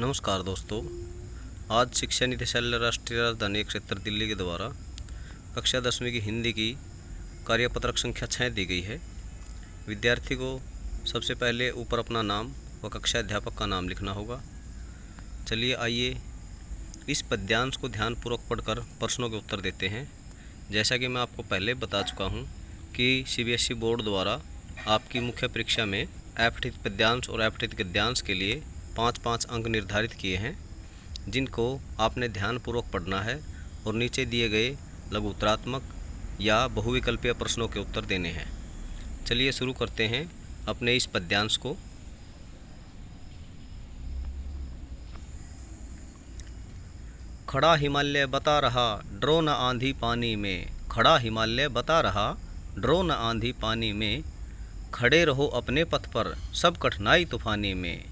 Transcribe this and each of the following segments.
नमस्कार दोस्तों। आज शिक्षा निदेशालय राष्ट्रीय राजधानी क्षेत्र दिल्ली के द्वारा कक्षा 10वीं की हिंदी की कार्यपत्रक संख्या 6 दी गई है। विद्यार्थी को सबसे पहले ऊपर अपना नाम व कक्षा अध्यापक का नाम लिखना होगा। चलिए आइए इस पद्यांश को ध्यानपूर्वक पढ़कर प्रश्नों के उत्तर देते हैं। जैसा कि मैं आपको पहले बता चुका हूँ कि CBSE बोर्ड द्वारा आपकी मुख्य परीक्षा में अपठित पद्यांश और अपठित गद्यांश के लिए 5-5 अंक निर्धारित किए हैं, जिनको आपने ध्यानपूर्वक पढ़ना है और नीचे दिए गए लघु उत्तरात्मक या बहुविकल्पीय प्रश्नों के उत्तर देने हैं। चलिए शुरू करते हैं अपने इस पद्यांश को। खड़ा हिमालय बता रहा डरो न आंधी पानी में, खड़ा हिमालय बता रहा डरो न आंधी पानी में, खड़े रहो अपने पथ पर सब कठिनाई तूफानी में,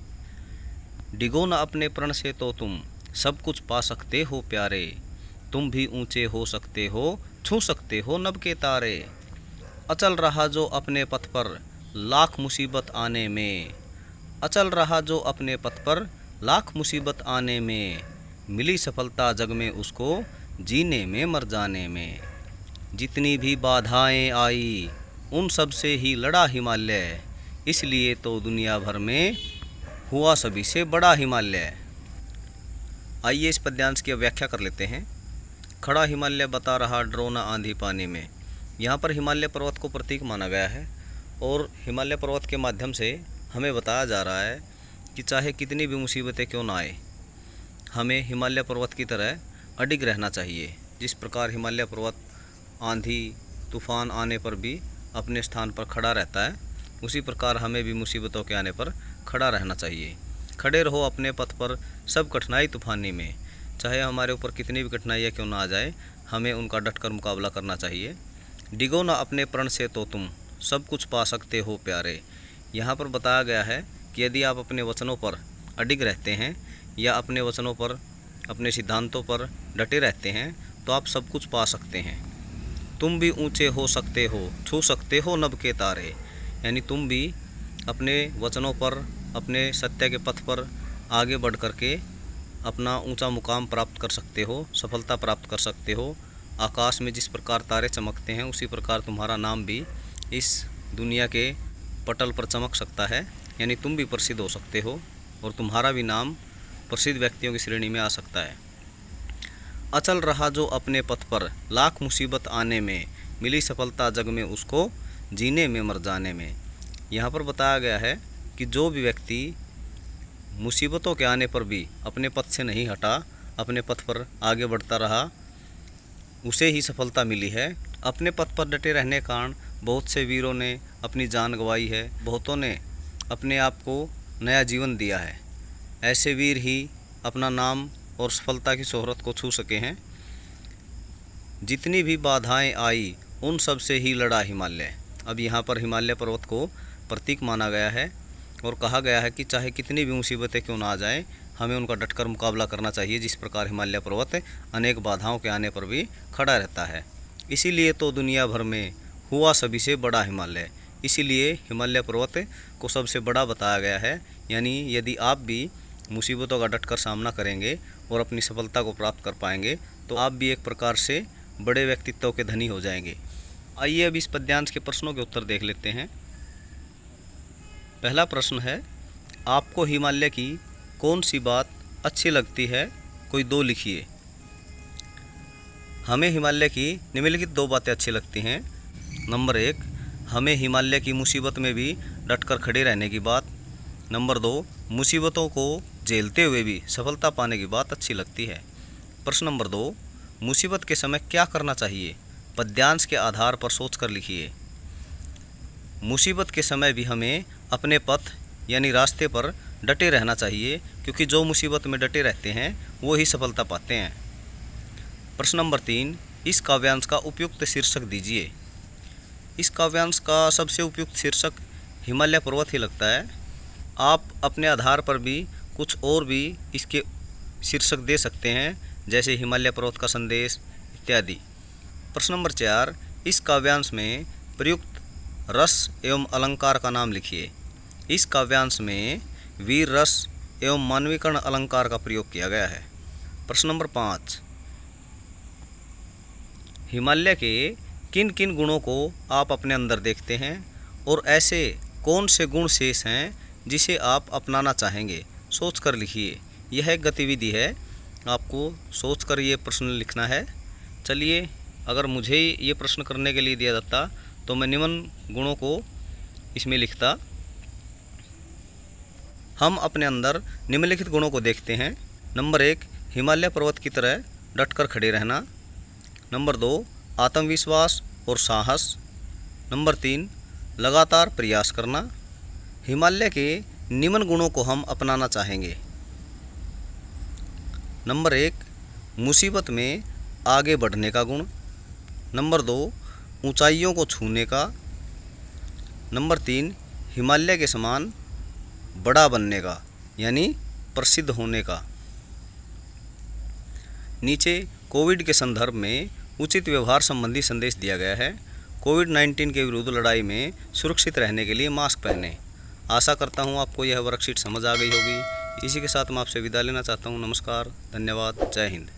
डिगो न अपने प्रण से तो तुम सब कुछ पा सकते हो प्यारे, तुम भी ऊंचे हो सकते हो छू सकते हो नभ के तारे, अचल रहा जो अपने पथ पर लाख मुसीबत आने में, अचल रहा जो अपने पथ पर लाख मुसीबत आने में, मिली सफलता जग में उसको जीने में मर जाने में, जितनी भी बाधाएं आई उन सब से ही लड़ा हिमालय, इसलिए तो दुनिया भर में हुआ सभी से बड़ा हिमालय। आइए इस पद्यांश की व्याख्या कर लेते हैं। खड़ा हिमालय बता रहा डरो न आंधी पानी में, यहाँ पर हिमालय पर्वत को प्रतीक माना गया है और हिमालय पर्वत के माध्यम से हमें बताया जा रहा है कि चाहे कितनी भी मुसीबतें क्यों ना आए, हमें हिमालय पर्वत की तरह अडिग रहना चाहिए। जिस प्रकार हिमालय पर्वत आंधी तूफान आने पर भी अपने स्थान पर खड़ा रहता है, उसी प्रकार हमें भी मुसीबतों के आने पर खड़ा रहना चाहिए। खड़े रहो अपने पथ पर सब कठिनाई तूफानी में, चाहे हमारे ऊपर कितनी भी कठिनाइयाँ क्यों ना आ जाए, हमें उनका डटकर मुकाबला करना चाहिए। डिगो ना अपने प्रण से तो तुम सब कुछ पा सकते हो प्यारे, यहाँ पर बताया गया है कि यदि आप अपने वचनों पर अडिग रहते हैं या अपने वचनों पर अपने सिद्धांतों पर डटे रहते हैं तो आप सब कुछ पा सकते हैं। तुम भी ऊंचे हो सकते हो छू सकते हो नभ के तारे, यानी तुम भी अपने वचनों पर अपने सत्य के पथ पर आगे बढ़ कर के अपना ऊंचा मुकाम प्राप्त कर सकते हो, सफलता प्राप्त कर सकते हो। आकाश में जिस प्रकार तारे चमकते हैं उसी प्रकार तुम्हारा नाम भी इस दुनिया के पटल पर चमक सकता है, यानी तुम भी प्रसिद्ध हो सकते हो और तुम्हारा भी नाम प्रसिद्ध व्यक्तियों की श्रेणी में आ सकता है। अचल रहा जो अपने पथ पर लाख मुसीबत आने में, मिली सफलता जग में उसको जीने में मर जाने में, यहाँ पर बताया गया है कि जो भी व्यक्ति मुसीबतों के आने पर भी अपने पथ से नहीं हटा, अपने पथ पर आगे बढ़ता रहा, उसे ही सफलता मिली है। अपने पथ पर डटे रहने के कारण बहुत से वीरों ने अपनी जान गंवाई है, बहुतों ने अपने आप को नया जीवन दिया है। ऐसे वीर ही अपना नाम और सफलता की शोहरत को छू सके हैं। जितनी भी बाधाएं आई उन सब से ही लड़ा हिमालय, अब यहाँ पर हिमालय पर्वत को प्रतीक माना गया है और कहा गया है कि चाहे कितनी भी मुसीबतें क्यों ना आ जाएं, हमें उनका डटकर मुकाबला करना चाहिए। जिस प्रकार हिमालय पर्वत अनेक बाधाओं के आने पर भी खड़ा रहता है, इसीलिए तो दुनिया भर में हुआ सभी से बड़ा हिमालय, इसीलिए हिमालय पर्वत को सबसे बड़ा बताया गया है। यानी यदि आप भी मुसीबतों का डटकर सामना करेंगे और अपनी सफलता को प्राप्त कर पाएंगे तो आप भी एक प्रकार से बड़े व्यक्तित्व के धनी हो जाएंगे। आइए अब इस पद्यांश के प्रश्नों के उत्तर देख लेते हैं। पहला प्रश्न है, आपको हिमालय की कौन सी बात अच्छी लगती है, कोई दो लिखिए। हमें हिमालय की निम्नलिखित दो बातें अच्छी लगती हैं। नंबर 1, हमें हिमालय की मुसीबत में भी डटकर खड़े रहने की बात। नंबर 2, मुसीबतों को झेलते हुए भी सफलता पाने की बात अच्छी लगती है। प्रश्न नंबर 2, मुसीबत के समय क्या करना चाहिए, पद्यांश के आधार पर सोचकर लिखिए। मुसीबत के समय भी हमें अपने पथ यानी रास्ते पर डटे रहना चाहिए, क्योंकि जो मुसीबत में डटे रहते हैं वो ही सफलता पाते हैं। प्रश्न नंबर 3, इस काव्यांश का उपयुक्त शीर्षक दीजिए। इस काव्यांश का सबसे उपयुक्त शीर्षक हिमालय पर्वत ही लगता है। आप अपने आधार पर भी कुछ और भी इसके शीर्षक दे सकते हैं, जैसे हिमालय पर्वत का संदेश इत्यादि। प्रश्न नंबर 4, इस काव्यांश में प्रयुक्त रस एवं अलंकार का नाम लिखिए। इस काव्यांश में वीर रस एवं मानवीकरण अलंकार का प्रयोग किया गया है। प्रश्न नंबर 5, हिमालय के किन किन गुणों को आप अपने अंदर देखते हैं और ऐसे कौन से गुण शेष हैं जिसे आप अपनाना चाहेंगे? सोच कर लिखिए। यह एक गतिविधि है, आपको सोच कर ये प्रश्न लिखना है। चलिए, अगर मुझे ये प्रश्न करने के लिए दिया जाता तो मैं निम्न गुणों को इसमें लिखता। हम अपने अंदर निम्नलिखित गुणों को देखते हैं। नंबर 1, हिमालय पर्वत की तरह डटकर खड़े रहना। नंबर 2, आत्मविश्वास और साहस। नंबर 3, लगातार प्रयास करना। हिमालय के निम्न गुणों को हम अपनाना चाहेंगे। नंबर 1, मुसीबत में आगे बढ़ने का गुण। नंबर 2, ऊंचाइयों को छूने का। नंबर 3, हिमालय के समान बड़ा बनने का, यानी प्रसिद्ध होने का। नीचे कोविड के संदर्भ में उचित व्यवहार संबंधी संदेश दिया गया है। कोविड-19 के विरुद्ध लड़ाई में सुरक्षित रहने के लिए मास्क पहनें। आशा करता हूँ आपको यह वर्कशीट समझ आ गई होगी। इसी के साथ मैं आपसे विदा लेना चाहता हूँ। नमस्कार, धन्यवाद, जय हिंद।